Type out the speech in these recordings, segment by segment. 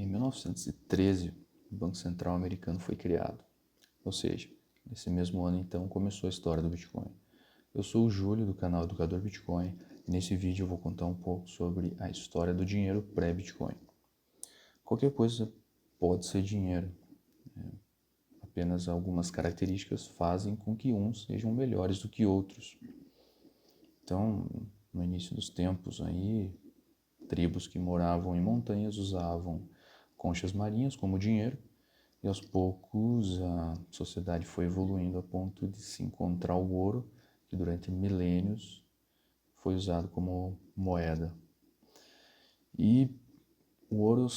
Em 1913, o Banco Central americano foi criado. Ou seja, nesse mesmo ano, então, começou a história do Bitcoin. Eu sou o Júlio, do canal Educador Bitcoin, e nesse vídeo eu vou contar um pouco sobre a história do dinheiro pré-Bitcoin. Qualquer coisa pode ser dinheiro. Apenas algumas características fazem com que uns sejam melhores do que outros. Então, no início dos tempos aí, tribos que moravam em montanhas usavam conchas marinhas como dinheiro, e aos poucos a sociedade foi evoluindo a ponto de se encontrar o ouro, que durante milênios foi usado como moeda. E o ouro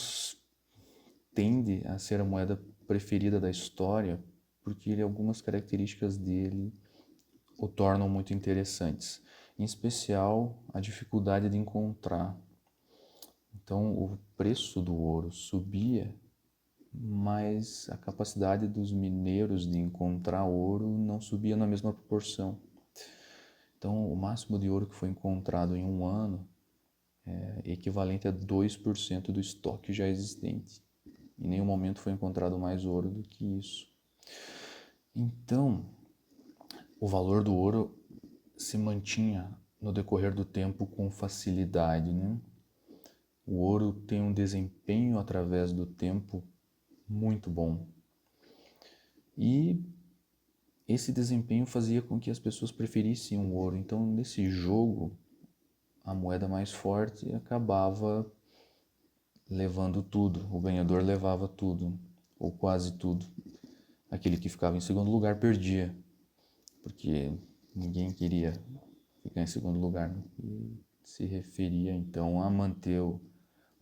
tende a ser a moeda preferida da história porque algumas características dele o tornam muito interessantes, em especial a dificuldade de encontrar. Então, o preço do ouro subia, mas a capacidade dos mineiros de encontrar ouro não subia na mesma proporção. Então, o máximo de ouro que foi encontrado em um ano é equivalente a 2% do estoque já existente. Em nenhum momento foi encontrado mais ouro do que isso. Então, o valor do ouro se mantinha no decorrer do tempo com facilidade, né? O ouro tem um desempenho através do tempo muito bom. E esse desempenho fazia com que as pessoas preferissem o ouro. Então, nesse jogo, a moeda mais forte acabava levando tudo. O ganhador levava tudo, ou quase tudo. Aquele que ficava em segundo lugar perdia, porque ninguém queria ficar em segundo lugar, né? E se referia então a manter o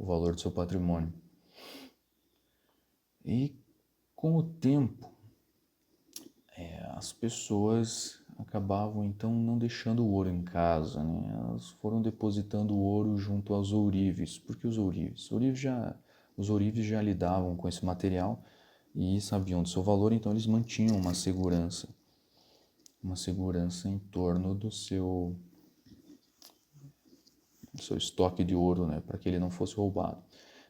valor do seu patrimônio. E com o tempo, as pessoas acabavam então não deixando o ouro em casa, né? Elas foram depositando o ouro junto aos ourives. Por que os ourives? Os ourives já lidavam com esse material e sabiam do seu valor, então eles mantinham uma segurança em torno do seu estoque de ouro, né, para que ele não fosse roubado.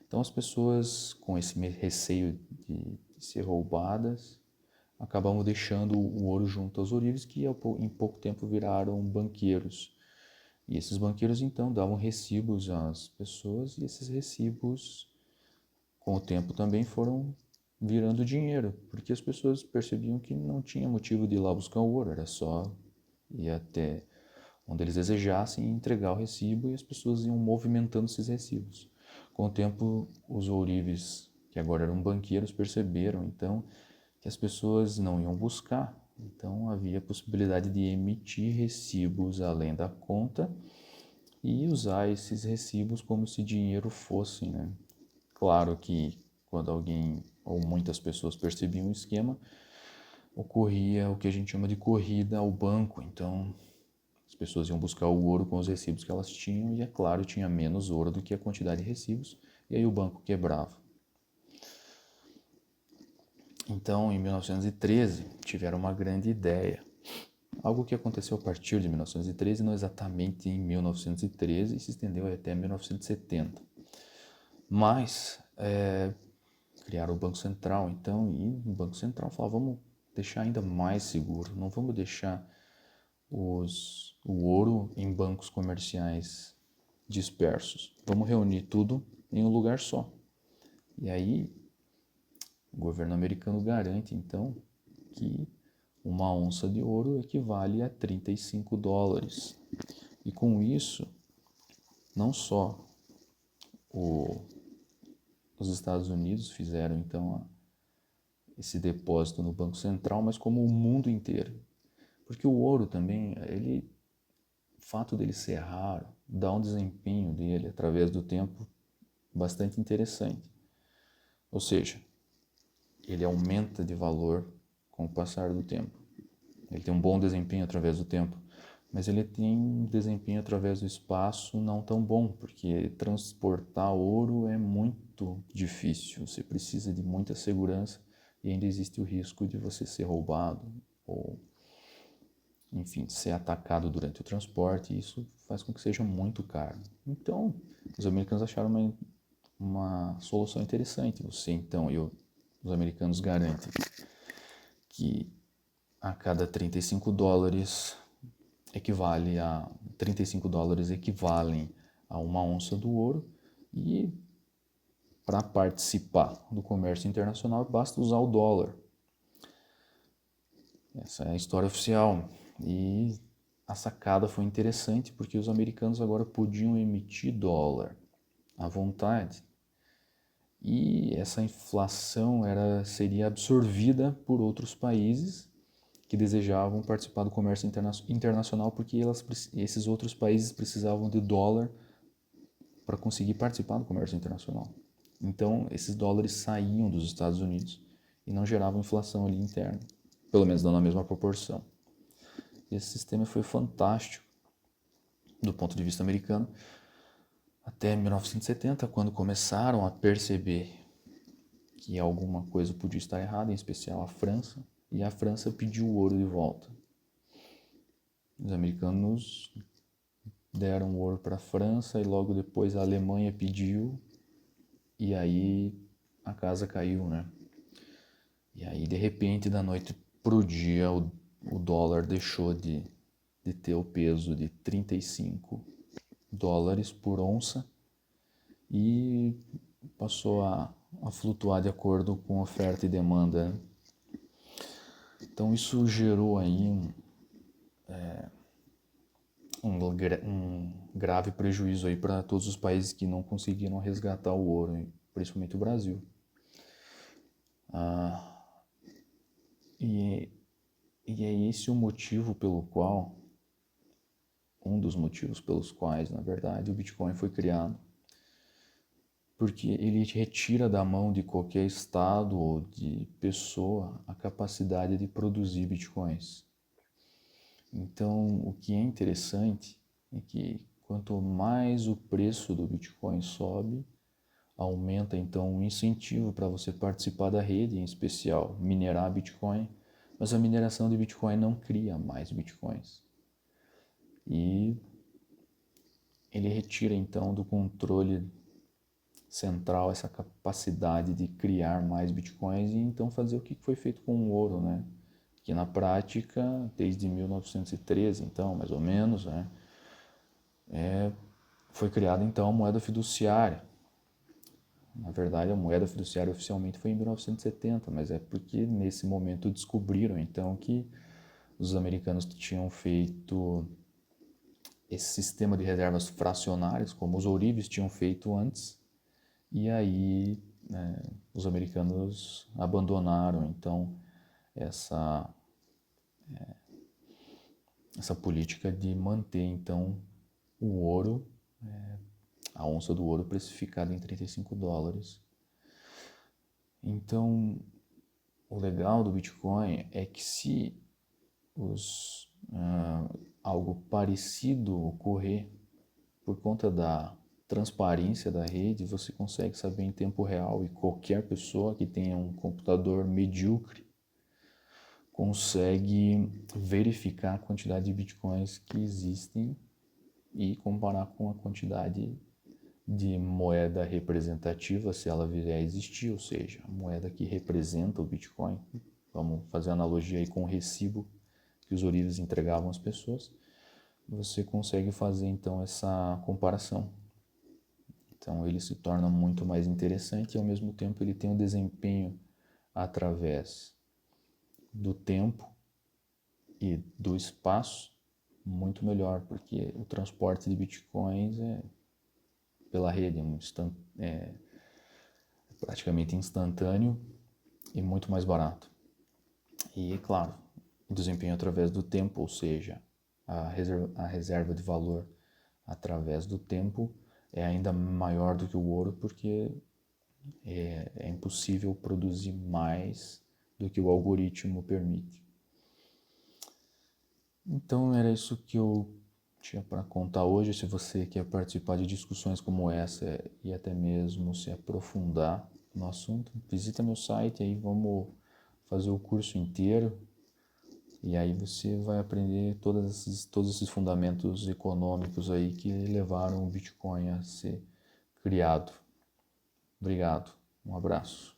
Então as pessoas com esse receio de ser roubadas acabavam deixando o ouro junto aos ourives, que em pouco tempo viraram banqueiros. E esses banqueiros então davam recibos às pessoas, e esses recibos com o tempo também foram virando dinheiro, porque as pessoas percebiam que não tinha motivo de ir lá buscar o ouro, era só ir até onde eles desejassem entregar o recibo, e as pessoas iam movimentando esses recibos. Com o tempo, os ourives, que agora eram banqueiros, perceberam então que as pessoas não iam buscar, então havia a possibilidade de emitir recibos além da conta e usar esses recibos como se dinheiro fosse, né? Claro que quando alguém ou muitas pessoas percebiam o esquema, ocorria o que a gente chama de corrida ao banco. Então, as pessoas iam buscar o ouro com os recibos que elas tinham e, é claro, tinha menos ouro do que a quantidade de recibos, e aí o banco quebrava. Então, em 1913, tiveram uma grande ideia. Algo que aconteceu a partir de 1913, não exatamente em 1913, e se estendeu até 1970. Mas criaram o Banco Central, então, e o Banco Central falou, vamos deixar ainda mais seguro, não vamos deixar o ouro em bancos comerciais dispersos, vamos reunir tudo em um lugar só. E aí, o governo americano garante, então, que uma onça de ouro equivale a 35 dólares. E com isso, não só os Estados Unidos fizeram, então, esse depósito no Banco Central, mas como o mundo inteiro. Porque o ouro também, o fato dele ser raro, dá um desempenho dele através do tempo bastante interessante. Ou seja, ele aumenta de valor com o passar do tempo. Ele tem um bom desempenho através do tempo, mas ele tem um desempenho através do espaço não tão bom, porque transportar ouro é muito difícil, você precisa de muita segurança e ainda existe o risco de você ser roubado ou, enfim, ser atacado durante o transporte, e isso faz com que seja muito caro. Então, os americanos acharam uma solução interessante. Você então, os americanos garantem que a cada 35 dólares equivale a 35 dólares equivalem a uma onça do ouro, e para participar do comércio internacional basta usar o dólar. Essa é a história oficial. E a sacada foi interessante porque os americanos agora podiam emitir dólar à vontade. E essa inflação seria absorvida por outros países que desejavam participar do comércio internacional, porque esses outros países precisavam de dólar para conseguir participar do comércio internacional. Então, esses dólares saíam dos Estados Unidos e não geravam inflação ali interna, pelo menos não na mesma proporção. E esse sistema foi fantástico do ponto de vista americano até 1970, quando começaram a perceber que alguma coisa podia estar errada, em especial a França, e a França pediu o ouro de volta. Os americanos deram ouro para a França e logo depois a Alemanha pediu, e aí a casa caiu, né? E aí, de repente, da noite pro dia, o dólar deixou de ter o peso de 35 dólares por onça e passou a flutuar de acordo com oferta e demanda. Então isso gerou aí um grave prejuízo aí para todos os países que não conseguiram resgatar o ouro, principalmente o Brasil. E é esse o motivo pelo qual, um dos motivos pelos quais, na verdade, o Bitcoin foi criado. Porque ele retira da mão de qualquer estado ou de pessoa a capacidade de produzir bitcoins. Então, o que é interessante é que quanto mais o preço do Bitcoin sobe, aumenta então o incentivo para você participar da rede, em especial minerar Bitcoin, mas a mineração de Bitcoin não cria mais Bitcoins. E ele retira então do controle central essa capacidade de criar mais bitcoins e então fazer o que foi feito com o ouro, né? Que na prática, desde 1913, então, mais ou menos, né? Foi criada então a moeda fiduciária. Na verdade, a moeda fiduciária oficialmente foi em 1970, mas é porque nesse momento descobriram então que os americanos tinham feito esse sistema de reservas fracionárias, como os ourives tinham feito antes. E aí os americanos abandonaram então essa política de manter então o ouro, a onça do ouro precificada em 35 dólares. Então, o legal do Bitcoin é que se algo parecido ocorrer por conta da transparência da rede, você consegue saber em tempo real, e qualquer pessoa que tenha um computador medíocre consegue verificar a quantidade de bitcoins que existem e comparar com a quantidade de moeda representativa, se ela vier a existir, ou seja, a moeda que representa o Bitcoin. Vamos fazer analogia aí com o recibo que os ourives entregavam às pessoas. Você consegue fazer então essa comparação. Então ele se torna muito mais interessante e ao mesmo tempo ele tem um desempenho através do tempo e do espaço muito melhor, porque o transporte de bitcoins pela rede é praticamente instantâneo e muito mais barato. E, claro, o desempenho através do tempo, ou seja, a reserva de valor através do tempo é ainda maior do que o ouro, porque é impossível produzir mais do que o algoritmo permite. Então era isso que eu tinha para contar hoje. Se você quer participar de discussões como essa e até mesmo se aprofundar no assunto, visita meu site, aí vamos fazer o curso inteiro e aí você vai aprender todos esses fundamentos econômicos aí que levaram o Bitcoin a ser criado. Obrigado, um abraço.